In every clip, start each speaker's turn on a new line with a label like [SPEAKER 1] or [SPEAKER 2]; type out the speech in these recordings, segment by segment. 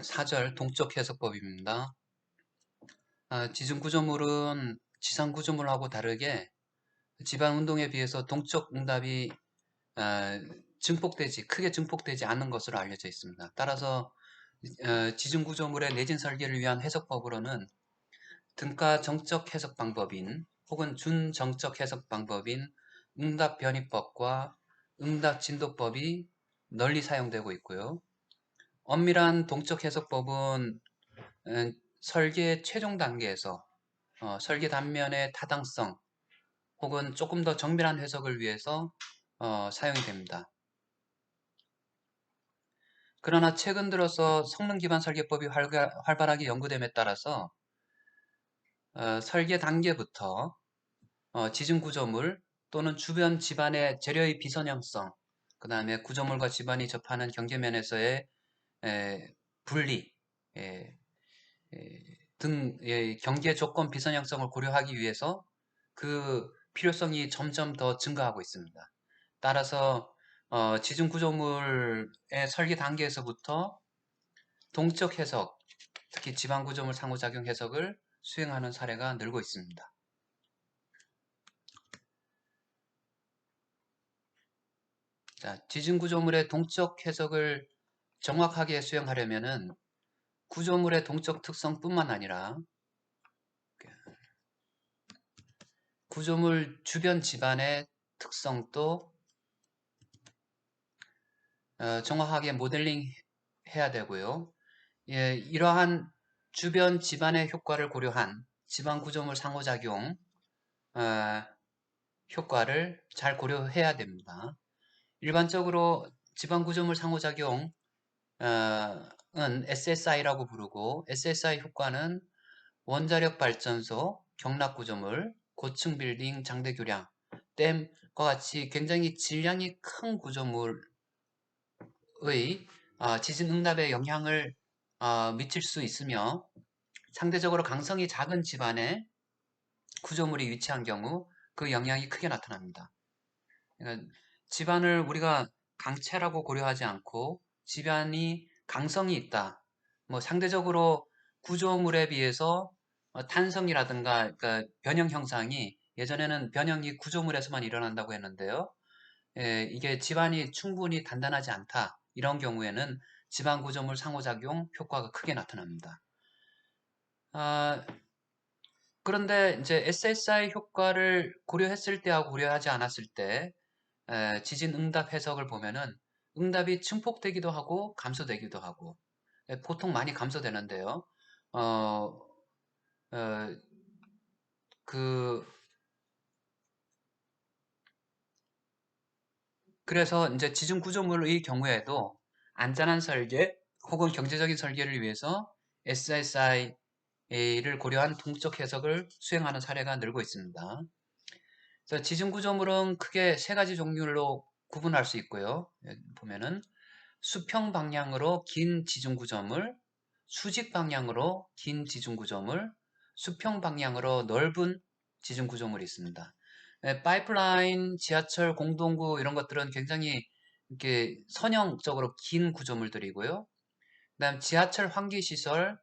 [SPEAKER 1] 4절 동적 해석법입니다. 지진 구조물은 지상 구조물하고 다르게 지반 운동에 비해서 동적 응답이 크게 증폭되지 않는 것으로 알려져 있습니다. 따라서 지진 구조물의 내진 설계를 위한 해석법으로는 등가 정적 해석 방법인 혹은 준정적 해석 방법인 응답 변이법과 응답 진도법이 널리 사용되고 있고요. 엄밀한 동적 해석법은 설계 최종 단계에서 설계 단면의 타당성 혹은 조금 더 정밀한 해석을 위해서 사용이 됩니다. 그러나 최근 들어서 성능 기반 설계법이 활발하게 연구됨에 따라서 설계 단계부터 지진 구조물 또는 주변 집안의 재료의 비선형성, 그 다음에 구조물과 집안이 접하는 경계면에서의 분리 등 경계 조건 비선형성을 고려하기 위해서 그 필요성이 점점 더 증가하고 있습니다. 따라서 지진 구조물의 설계 단계에서부터 동적 해석, 특히 지방 구조물 상호작용 해석을 수행하는 사례가 늘고 있습니다. 자, 지진 구조물의 동적 해석을 정확하게 수행하려면은 구조물의 동적 특성뿐만 아니라 구조물 주변 집안의 특성도 정확하게 모델링 해야 되고요. 예, 이러한 주변 집안의 효과를 고려한 지방 구조물 상호작용 효과를 잘 고려해야 됩니다. 일반적으로 지방 구조물 상호작용 은 SSI라고 부르고 SSI 효과는 원자력 발전소, 경락 구조물, 고층 빌딩, 장대 교량, 댐과 같이 굉장히 질량이 큰 구조물의 지진 응답에 영향을 미칠 수 있으며 상대적으로 강성이 작은 집안에 구조물이 위치한 경우 그 영향이 크게 나타납니다. 그러니까 집안을 우리가 강체라고 고려하지 않고 집안이 강성이 있다. 뭐 상대적으로 구조물에 비해서 탄성이라든가 그러니까 변형 형상이 예전에는 변형이 구조물에서만 일어난다고 했는데요. 이게 집안이 충분히 단단하지 않다. 이런 경우에는 집안 구조물 상호작용 효과가 크게 나타납니다. 그런데 이제 SSI 효과를 고려했을 때하고 고려하지 않았을 때 지진 응답 해석을 보면은 응답이 증폭되기도 하고 감소되기도 하고 보통 많이 감소되는데요. 어, 어, 그 그래서 이제 지진 구조물의 경우에도 안전한 설계 혹은 경제적인 설계를 위해서 SSI를 고려한 동적 해석을 수행하는 사례가 늘고 있습니다. 그래서 지진 구조물은 크게 세 가지 종류로 구분할 수 있고요. 보면은 수평 방향으로 긴 지진 구조물, 수직 방향으로 긴 지진 구조물, 수평 방향으로 넓은 지진 구조물이 있습니다. 파이프라인, 지하철, 공동구 이런 것들은 굉장히 이렇게 선형적으로 긴 구조물들이고요. 그다음 지하철 환기 시설,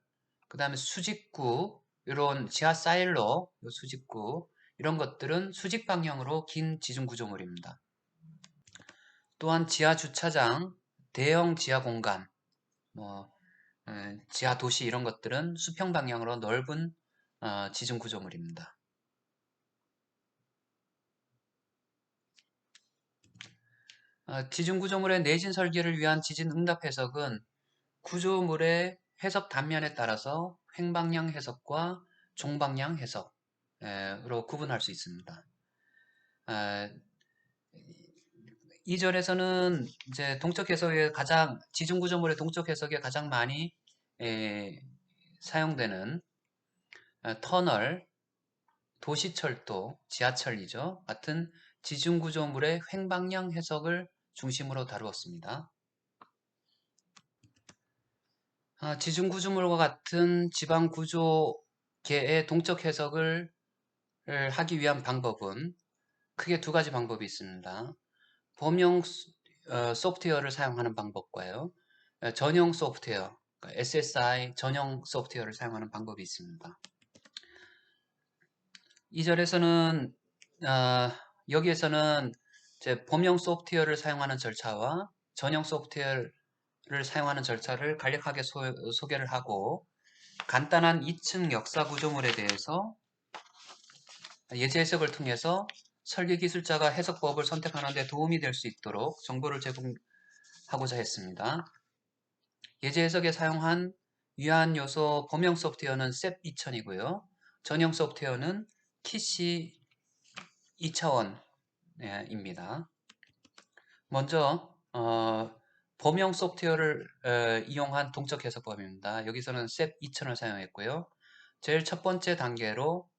[SPEAKER 1] 그다음에 수직구 이런 지하 사일러, 수직구 이런 것들은 수직 방향으로 긴 지중 구조물입니다. 또한 지하 주차장, 대형 지하 공간, 뭐 지하 도시 이런 것들은 수평 방향으로 넓은 지중 구조물입니다. 지중 구조물의 내진 설계를 위한 지진 응답 해석은 구조물의 해석 단면에 따라서 횡방향 해석과 종방향 해석으로 구분할 수 있습니다. 2절에서는 이제 동적 해석에 지중 구조물의 동적 해석에 가장 많이 사용되는 터널, 도시철도, 지하철이죠. 같은 지중 구조물의 횡방향 해석을 중심으로 다루었습니다. 지중 구조물과 같은 지방 구조계의 동적 해석을 하기 위한 방법은 크게 두 가지 방법이 있습니다. 범용 소프트웨어를 사용하는 방법과요. 전용 소프트웨어, SSI 전용 소프트웨어를 사용하는 방법이 있습니다. 2절에서는 여기에서는 이제 범용 소프트웨어를 사용하는 절차와 전용 소프트웨어를 사용하는 절차를 간략하게 소개를 하고 간단한 2층 역사 구조물에 대해서 예제 해석을 통해서 설계 기술자가 해석법을 선택하는 데 도움이 될 수 있도록 정보를 제공하고자 했습니다. 예제 해석에 사용한 유한 요소 범용 소프트웨어는 SEP 2000이고요. 전용 소프트웨어는 키시 2차원입니다. 먼저 범용 소프트웨어를 이용한 동적 해석법입니다. 여기서는 SEP 2000을 사용했고요. 제일 첫 번째 단계라고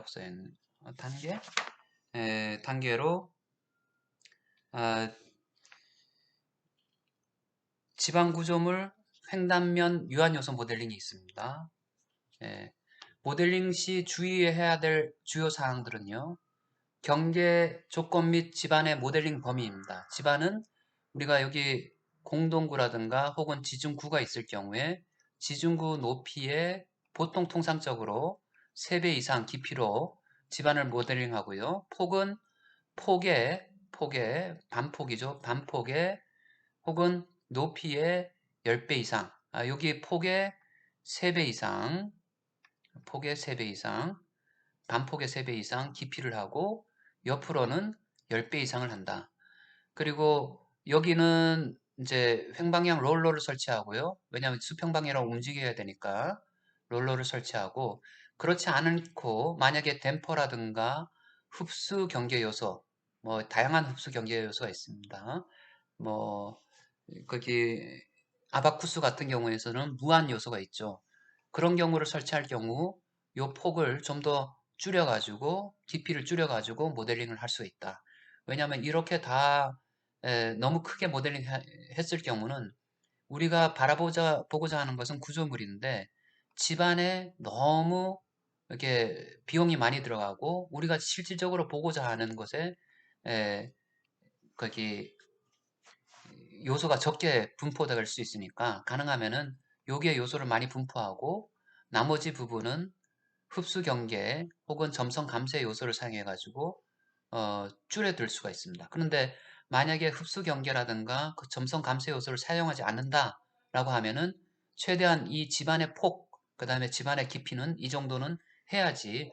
[SPEAKER 1] 써있는 단계로 지방 구조물 횡단면 유한 요소 모델링이 있습니다. 모델링 시 주의해야 될 주요 사항들은요. 경계 조건 및 집안의 모델링 범위입니다. 집안은 우리가 여기 공동구라든가 혹은 지중구가 있을 경우에 지중구 높이의 보통 통상적으로 3배 이상 깊이로 집안을 모델링 하고요. 폭은 폭의 반폭이죠. 반폭의 혹은 높이의 10배 이상. 여기 폭의 3배 이상, 반폭의 3배 이상 깊이를 하고 옆으로는 10배 이상을 한다. 그리고 여기는 이제 횡방향 롤러를 설치하고요. 왜냐하면 수평방향으로 움직여야 되니까 롤러를 설치하고 그렇지 않고 만약에 댐퍼라든가 흡수 경계 요소, 뭐 다양한 흡수 경계 요소가 있습니다. 뭐 거기 아바쿠스 같은 경우에서는 무한 요소가 있죠. 그런 경우를 설치할 경우 요 폭을 좀 더 줄여가지고 깊이를 줄여가지고 모델링을 할 수 있다. 왜냐하면 이렇게 다 너무 크게 모델링 했을 경우는 우리가 보고자 하는 것은 구조물인데 집안에 너무 이렇게 비용이 많이 들어가고 우리가 실질적으로 보고자 하는 것에 거기 요소가 적게 분포될 수 있으니까 가능하면은 여기에 요소를 많이 분포하고 나머지 부분은 흡수 경계 혹은 점성 감쇄 요소를 사용해 가지고 줄여들 수가 있습니다. 그런데 만약에 흡수 경계라든가 그 점성 감쇄 요소를 사용하지 않는다라고 하면은 최대한 이 집안의 폭, 그 다음에 집안의 깊이는 이 정도는 해야지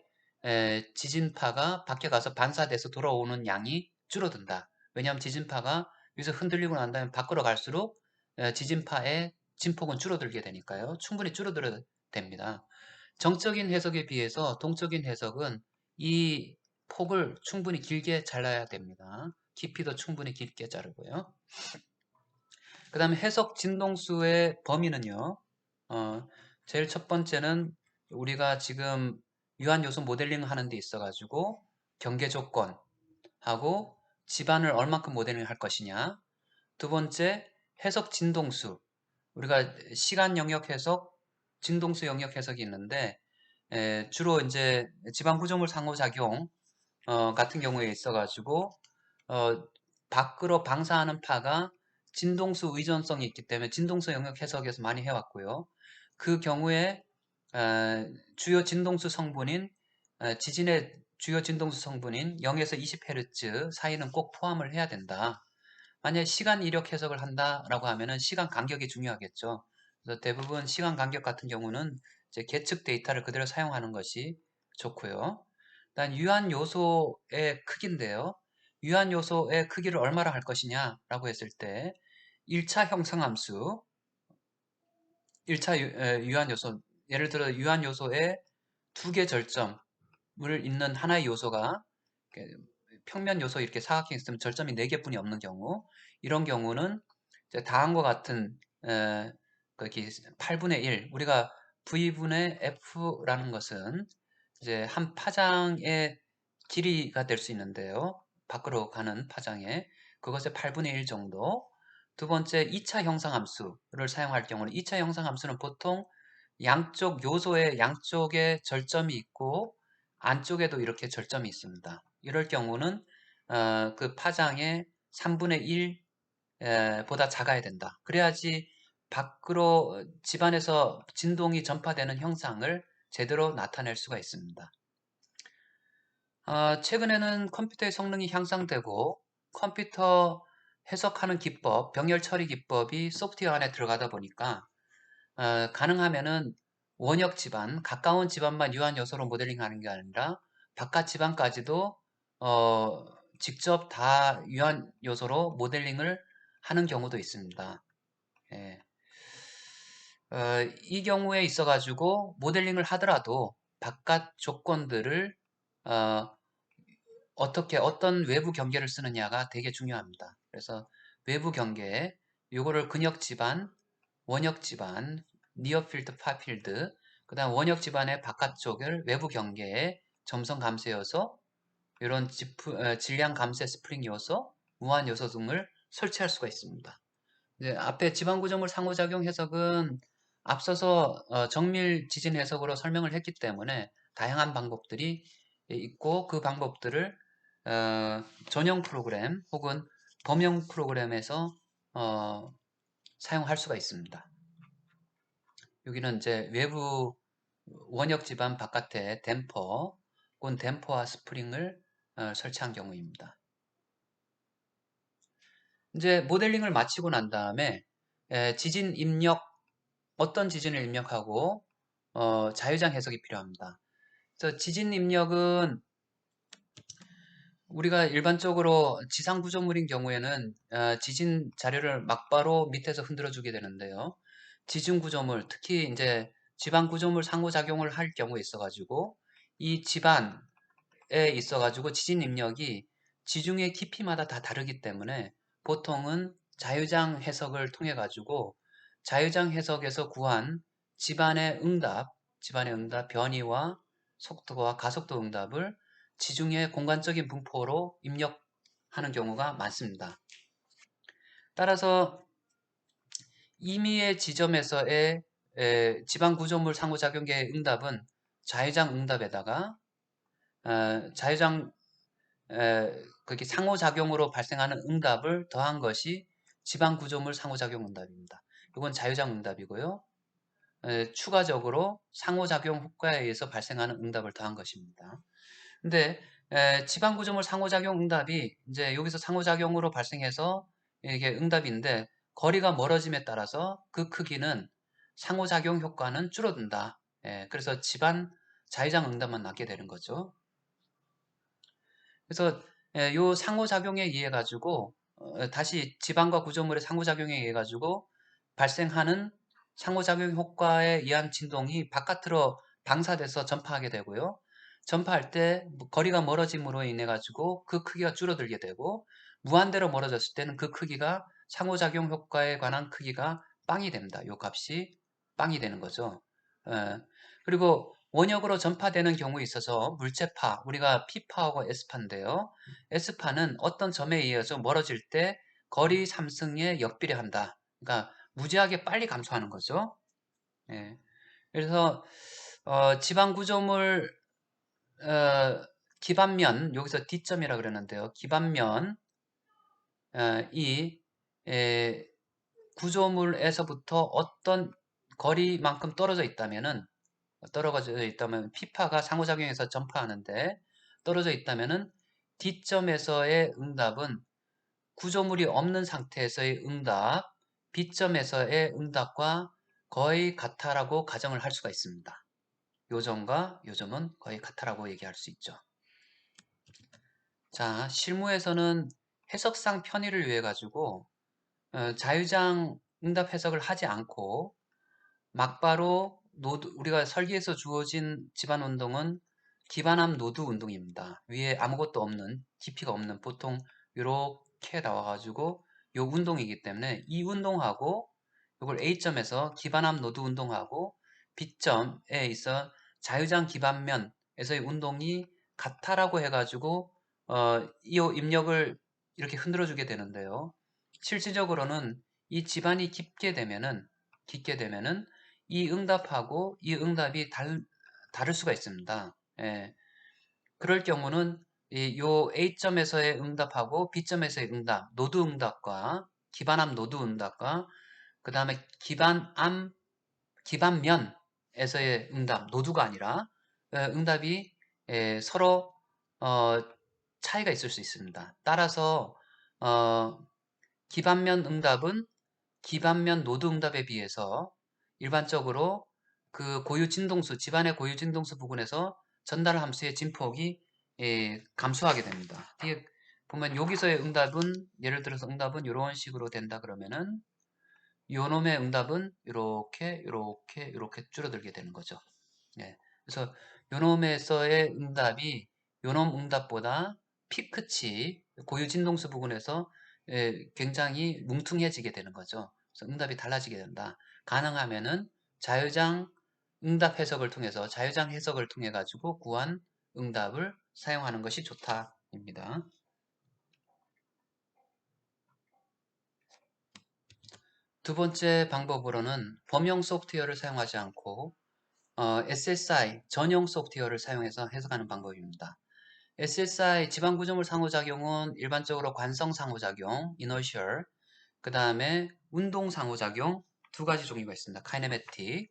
[SPEAKER 1] 지진파가 밖에 가서 반사돼서 돌아오는 양이 줄어든다. 왜냐하면 지진파가 여기서 흔들리고 난 다음에 밖으로 갈수록 지진파의 진폭은 줄어들게 되니까요. 충분히 줄어들어야 됩니다. 정적인 해석에 비해서 동적인 해석은 이 폭을 충분히 길게 잘라야 됩니다. 깊이도 충분히 깊게 자르고요. 그 다음에 해석 진동수의 범위는요. 제일 첫 번째는 우리가 지금 유한요소 모델링 하는 데 있어 가지고 경계 조건하고 집안을 얼만큼 모델링 할 것이냐. 두 번째 해석 진동수. 우리가 시간 영역 해석, 진동수 영역 해석이 있는데 주로 이제 지방 구조물 상호작용 같은 경우에 있어가지고 밖으로 방사하는 파가 진동수 의존성이 있기 때문에 진동수 영역 해석에서 많이 해왔고요. 그 경우에 주요 진동수 성분인 지진의 주요 진동수 성분인 0에서 20Hz 사이는 꼭 포함을 해야 된다. 만약에 시간 이력 해석을 한다라고 하면은 시간 간격이 중요하겠죠. 그래서 대부분 시간 간격 같은 경우는 이제 계측 데이터를 그대로 사용하는 것이 좋고요. 일단 유한 요소의 크기인데요. 유한 요소의 크기를 얼마나 할 것이냐라고 했을 때 1차 형성함수, 1차 유한 요소, 예를 들어 유한 요소의 두 개 절점을 잇는 하나의 요소가 평면 요소 이렇게 사각형 있으면 절점이 4개뿐이 없는 경우 이런 경우는 이제 다음과 같은 거기 8분의 1 우리가 V분의 F라는 것은 이제 한 파장의 길이가 될 수 있는데요. 밖으로 가는 파장의 그것의 8분의 1 정도. 두 번째 2차 형상함수를 사용할 경우는 2차 형상함수는 보통 양쪽 요소의 양쪽에 절점이 있고 안쪽에도 이렇게 절점이 있습니다. 이럴 경우는 그 파장의 3분의 1 보다 작아야 된다. 그래야지 밖으로 집안에서 진동이 전파되는 형상을 제대로 나타낼 수가 있습니다. 최근에는 컴퓨터의 성능이 향상되고 컴퓨터 해석하는 기법, 병렬 처리 기법이 소프트웨어 안에 들어가다 보니까 가능하면은 원역 집안, 가까운 집안만 유한 요소로 모델링하는 게 아니라 바깥 집안까지도 어, 직접 다 유한 요소로 모델링을 하는 경우도 있습니다. 예. 이 경우에 있어가지고 모델링을 하더라도 바깥 조건들을 어, 어떻게 어떤 외부 경계를 쓰느냐가 되게 중요합니다. 그래서 외부 경계, 요거를 근역 집안, 원역 집안, 니어 필드, 파 필드, 그 다음 원역 집안의 바깥쪽을 외부 경계에 점성 감쇄 요소, 이런 질량 감쇄 스프링 요소, 무한 요소 등을 설치할 수가 있습니다. 이제 앞에 지방 구조물 상호작용 해석은 앞서서 정밀 지진 해석으로 설명을 했기 때문에 다양한 방법들이 있고 그 방법들을 전용 프로그램 혹은 범용 프로그램에서 사용할 수가 있습니다. 여기는 이제 외부 원역 집안 바깥에 댐퍼 혹은 댐퍼와 스프링을 설치한 경우입니다. 이제 모델링을 마치고 난 다음에 지진 입력, 어떤 지진을 입력하고 자유장 해석이 필요합니다. 그래서 지진 입력은 우리가 일반적으로 지상 구조물인 경우에는 지진 자료를 막바로 밑에서 흔들어 주게 되는데요. 지중 구조물, 특히 이제 지방 구조물 상호작용을 할 경우에 있어가지고 이 집안에 있어가지고 지진 입력이 지중해 깊이마다 다 다르기 때문에 보통은 자유장 해석을 통해 가지고 자유장 해석에서 구한 집안의 응답 변이와 속도와 가속도 응답을 지중해 공간적인 분포로 입력하는 경우가 많습니다. 따라서 임의의 지점에서의 지방 구조물 상호작용계의 응답은 자유장 응답에다가 자유장 그게 상호작용으로 발생하는 응답을 더한 것이 지방 구조물 상호작용 응답입니다. 이건 자유장 응답이고요. 추가적으로 상호작용 효과에 의해서 발생하는 응답을 더한 것입니다. 근데 지방 구조물 상호작용 응답이 이제 여기서 상호작용으로 발생해서 이게 응답인데 거리가 멀어짐에 따라서 그 크기는 상호작용 효과는 줄어든다. 그래서 집안 자유장 응답만 낳게 되는 거죠. 그래서 요 상호작용에 의해 가지고 다시 지방과 구조물의 상호작용에 의해 가지고 발생하는 상호작용 효과에 의한 진동이 바깥으로 방사돼서 전파하게 되고요. 전파할 때 거리가 멀어짐으로 인해 가지고 그 크기가 줄어들게 되고 무한대로 멀어졌을 때는 그 크기가 상호작용 효과에 관한 크기가 빵이 됩니다. 요 값이 빵이 되는 거죠. 그리고 원역으로 전파되는 경우에 있어서 물체파, 우리가 P파하고 S파인데요. S파는 어떤 점에 의해서 멀어질 때 거리 상승에 역비례한다. 그러니까 무지하게 빨리 감소하는 거죠. 예. 그래서 지방 구조물 기반면, 여기서 D점이라 그러는데요. 기반면 이 구조물에서부터 어떤 거리만큼 떨어져 있다면은 피파가 상호작용해서 전파하는데 떨어져 있다면은 D점에서의 응답은 구조물이 없는 상태에서의 응답, B점에서의 응답과 거의 같다라고 가정을 할 수가 있습니다. 요 점과 요 점은 거의 같다라고 얘기할 수 있죠. 자, 실무에서는 해석상 편의를 위해 가지고 자유장 응답 해석을 하지 않고 막바로 우리가 설계에서 주어진 집안 운동은 기반함 노드 운동입니다. 위에 아무것도 없는, 깊이가 없는, 보통 이렇게 나와가지고 요 운동이기 때문에 이 운동하고 이걸 A점에서 기반함 노드 운동하고 B점에 있어 자유장 기반면에서의 운동이 같다라고 해가지고 이 입력을 이렇게 흔들어 주게 되는데요. 실질적으로는 이 집안이 깊게 되면은 이 응답하고 이 응답이 다를 수가 있습니다. 그럴 경우는 요 A점에서의 응답하고 B점에서의 응답, 노드 응답과 기반함 노드 응답과 그 다음에 기반면에서의 응답, 노두가 아니라 응답이 서로 차이가 있을 수 있습니다. 따라서 어, 기반면 응답은 기반면 노드 응답에 비해서 일반적으로 그 고유 진동수, 집안의 고유 진동수 부분에서 전달 함수의 진폭이 감소하게 됩니다. 뒤에 보면 여기서의 응답은 예를 들어서 응답은 이런 식으로 된다 그러면은 요놈의 응답은 이렇게 줄어들게 되는 거죠. 예. 그래서 요놈에서의 응답이 요놈 응답보다 피크치 고유 진동수 부분에서 굉장히 뭉퉁해지게 되는 거죠. 그래서 응답이 달라지게 된다. 가능하면은 자유장 응답 해석을 통해서 자유장 해석을 통해 가지고 구한 응답을 사용하는 것이 좋다입니다. 두 번째 방법으로는 범용 소프트웨어를 사용하지 않고 SSI 전용 소프트웨어를 사용해서 해석하는 방법입니다. SSI 지방 구조물 상호작용은 일반적으로 관성 상호작용, inertial, 그 다음에 운동 상호작용 두 가지 종류가 있습니다. 카이네매틱.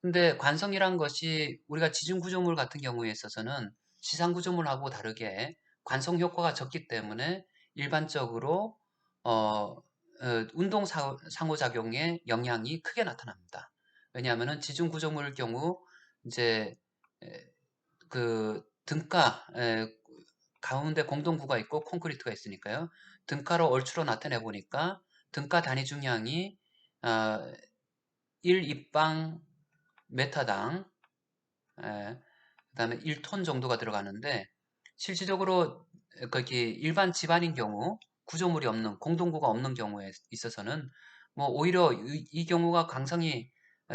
[SPEAKER 1] 근데 관성이란 것이 우리가 지중 구조물 같은 경우에 있어서는 지상 구조물하고 다르게 관성 효과가 적기 때문에 일반적으로 운동 상호작용의 영향이 크게 나타납니다. 왜냐하면 지중 구조물 경우 이제 그 등가 가운데 공동구가 있고 콘크리트가 있으니까요. 등가로 얼추로 나타내 보니까 등가 단위 중량이 1 입방 메타당 그 다음에 1톤 정도가 들어가는데 실질적으로 거기 일반 집안인 경우 구조물이 없는 공동구가 없는 경우에 있어서는 뭐 오히려 이 경우가 강성이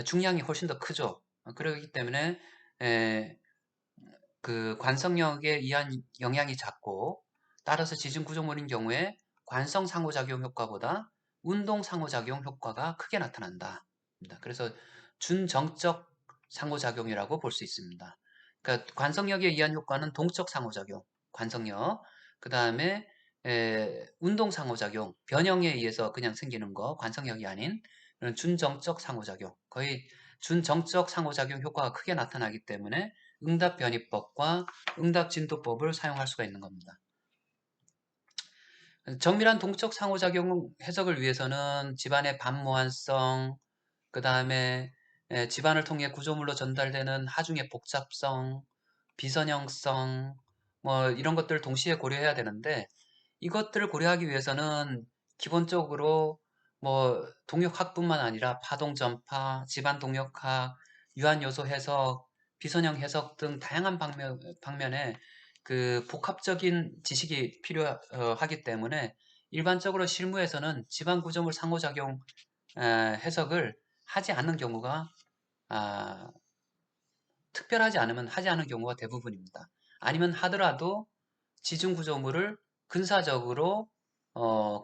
[SPEAKER 1] 중량이 훨씬 더 크죠. 그렇기 때문에 그 관성력에 의한 영향이 작고 따라서 지진 구조물인 경우에 관성 상호작용 효과보다 운동 상호작용 효과가 크게 나타난다. 그래서 준정적 상호작용이라고 볼 수 있습니다. 그러니까 관성력에 의한 효과는 동적 상호작용, 관성력, 그 다음에 운동 상호작용, 변형에 의해서 그냥 생기는 거, 관성력이 아닌 준정적 상호작용, 거의 준정적 상호작용 효과가 크게 나타나기 때문에 응답 변이법과 응답 진도법을 사용할 수가 있는 겁니다. 정밀한 동적 상호작용 해석을 위해서는 집안의 반모환성, 그 다음에 집안을 통해 구조물로 전달되는 하중의 복잡성, 비선형성, 뭐 이런 것들을 동시에 고려해야 되는데 이것들을 고려하기 위해서는 기본적으로 뭐 동력학뿐만 아니라 파동 전파, 집안 동력학, 유한 요소 해석, 비선형 해석 등 다양한 방면에 그 복합적인 지식이 필요하기 때문에 일반적으로 실무에서는 집안 구조물 상호작용 해석을 하지 않는 경우가 아, 특별하지 않으면 하지 않은 경우가 대부분입니다. 아니면 하더라도 지중 구조물을 근사적으로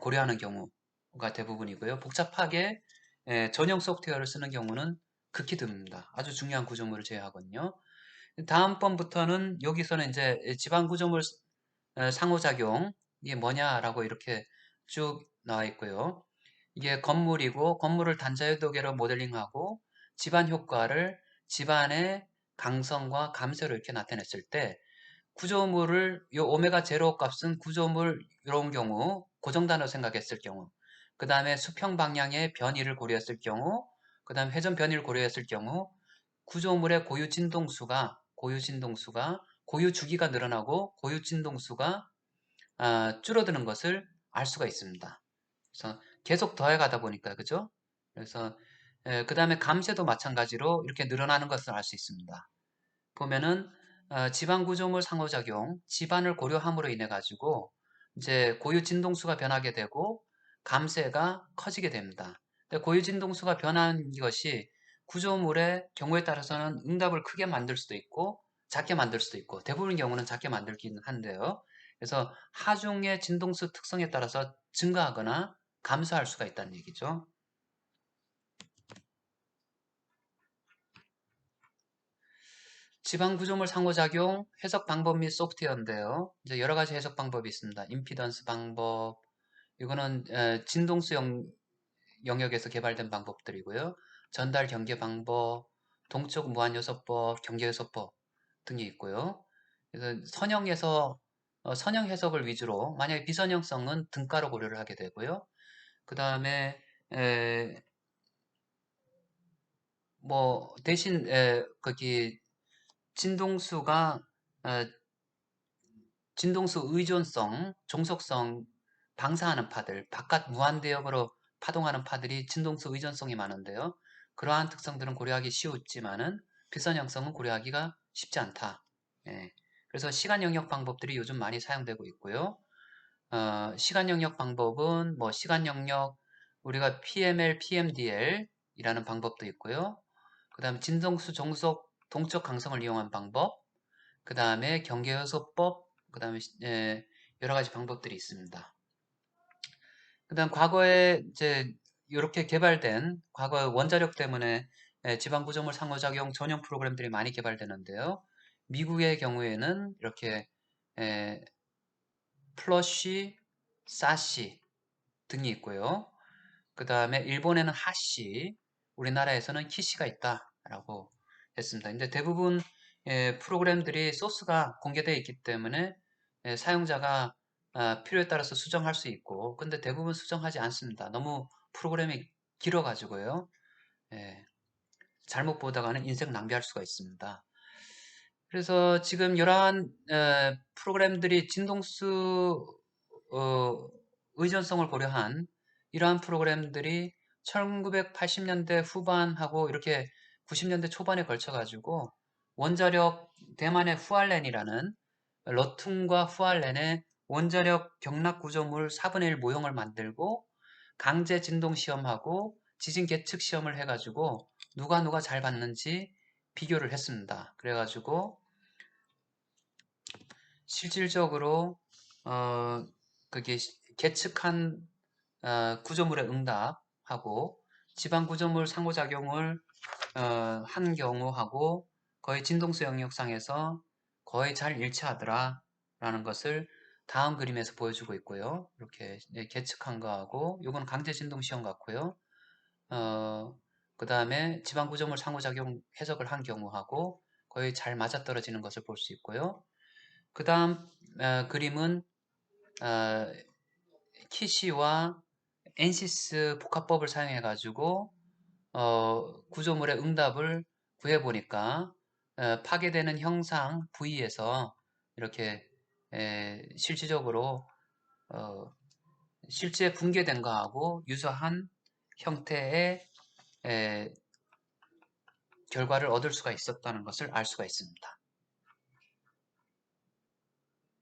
[SPEAKER 1] 고려하는 경우가 대부분이고요. 복잡하게 전용 소프트웨어를 쓰는 경우는 극히 드뭅니다. 아주 중요한 구조물을 제외하거든요. 다음번부터는 여기서는 이제 지방 구조물 상호작용 이게 뭐냐라고 이렇게 쭉 나와 있고요. 이게 건물이고 건물을 단자유도계로 모델링하고 집안 효과를 집안의 강성과 감소를 이렇게 나타냈을 때 구조물을 요 오메가 제로 값은 구조물 이런 경우 고정단어 생각했을 경우 그 다음에 수평 방향의 변이를 고려했을 경우 그 다음에 회전 변이를 고려했을 경우 구조물의 고유 주기가 늘어나고 고유 진동수가 줄어드는 것을 알 수가 있습니다. 그래서 계속 더해가다 보니까 그죠? 그래서 그 다음에 감쇄도 마찬가지로 이렇게 늘어나는 것을 알 수 있습니다. 보면은 집안 구조물 상호작용, 집안을 고려함으로 인해 가지고 이제 고유 진동수가 변하게 되고 감쇄가 커지게 됩니다. 고유 진동수가 변한 것이 구조물의 경우에 따라서는 응답을 크게 만들 수도 있고 작게 만들 수도 있고 대부분 경우는 작게 만들기는 한데요. 그래서 하중의 진동수 특성에 따라서 증가하거나 감소할 수가 있다는 얘기죠. 지방 구조물 상호작용 해석 방법 및 소프트웨어인데요. 이제 여러 가지 해석 방법이 있습니다. 임피던스 방법, 이거는 진동수 영역에서 개발된 방법들이고요. 전달 경계 방법, 동적 무한요소법, 경계요소법 등이 있고요. 그래서 선형 해석을 위주로, 만약에 비선형성은 등가로 고려를 하게 되고요. 그 다음에 뭐 대신 거기 진동수가 어, 진동수 의존성, 종속성 방사하는 파들, 바깥 무한대역으로 파동하는 파들이 진동수 의존성이 많은데요. 그러한 특성들은 고려하기 쉬웠지만은 비선형성은 고려하기가 쉽지 않다. 예. 그래서 시간 영역 방법들이 요즘 많이 사용되고 있고요. 시간 영역 방법은 뭐 시간 영역 우리가 PML, PMDL 이라는 방법도 있고요. 그 다음에 진동수 종속 동적 강성을 이용한 방법, 그 다음에 경계요소법, 그 다음에 여러 가지 방법들이 있습니다. 그 다음 과거에 이제 이렇게 개발된 과거 원자력 때문에 지방 구조물 상호작용 전용 프로그램들이 많이 개발되는데요. 미국의 경우에는 이렇게 플러시, 사시 등이 있고요. 그 다음에 일본에는 하시, 우리나라에서는 키시가 있다라고 했습니다. 근데 대부분 프로그램들이 소스가 공개되어 있기 때문에 사용자가 필요에 따라서 수정할 수 있고, 근데 대부분 수정하지 않습니다. 너무 프로그램이 길어가지고요. 예, 잘못 보다가는 인생 낭비할 수가 있습니다. 그래서 지금 이러한 프로그램들이 진동수 의존성을 고려한 이러한 프로그램들이 1980년대 후반하고 이렇게 90년대 초반에 걸쳐가지고 원자력 대만의 후알렌이라는 러퉁과 후알렌의 원자력 경락 구조물 4분의 1 모형을 만들고 강제 진동 시험하고 지진 계측 시험을 해가지고 누가 잘 받는지 비교를 했습니다. 그래가지고 실질적으로 그게 계측한 구조물의 응답하고 지방 구조물 상호작용을 한 경우하고 거의 진동수 영역상에서 거의 잘 일치하더라 라는 것을 다음 그림에서 보여주고 있고요. 이렇게 계측한 거하고 이건 강제 진동 시험 같고요. 그 다음에 지방 구조물 상호작용 해석을 한 경우하고 거의 잘 맞아떨어지는 것을 볼 수 있고요. 그 다음 그림은 키시와 엔시스 복합법을 사용해 가지고 구조물의 응답을 구해 보니까 파괴되는 형상 V에서 이렇게 실질적으로 실제 붕괴된 거하고 유사한 형태의 결과를 얻을 수가 있었다는 것을 알 수가 있습니다.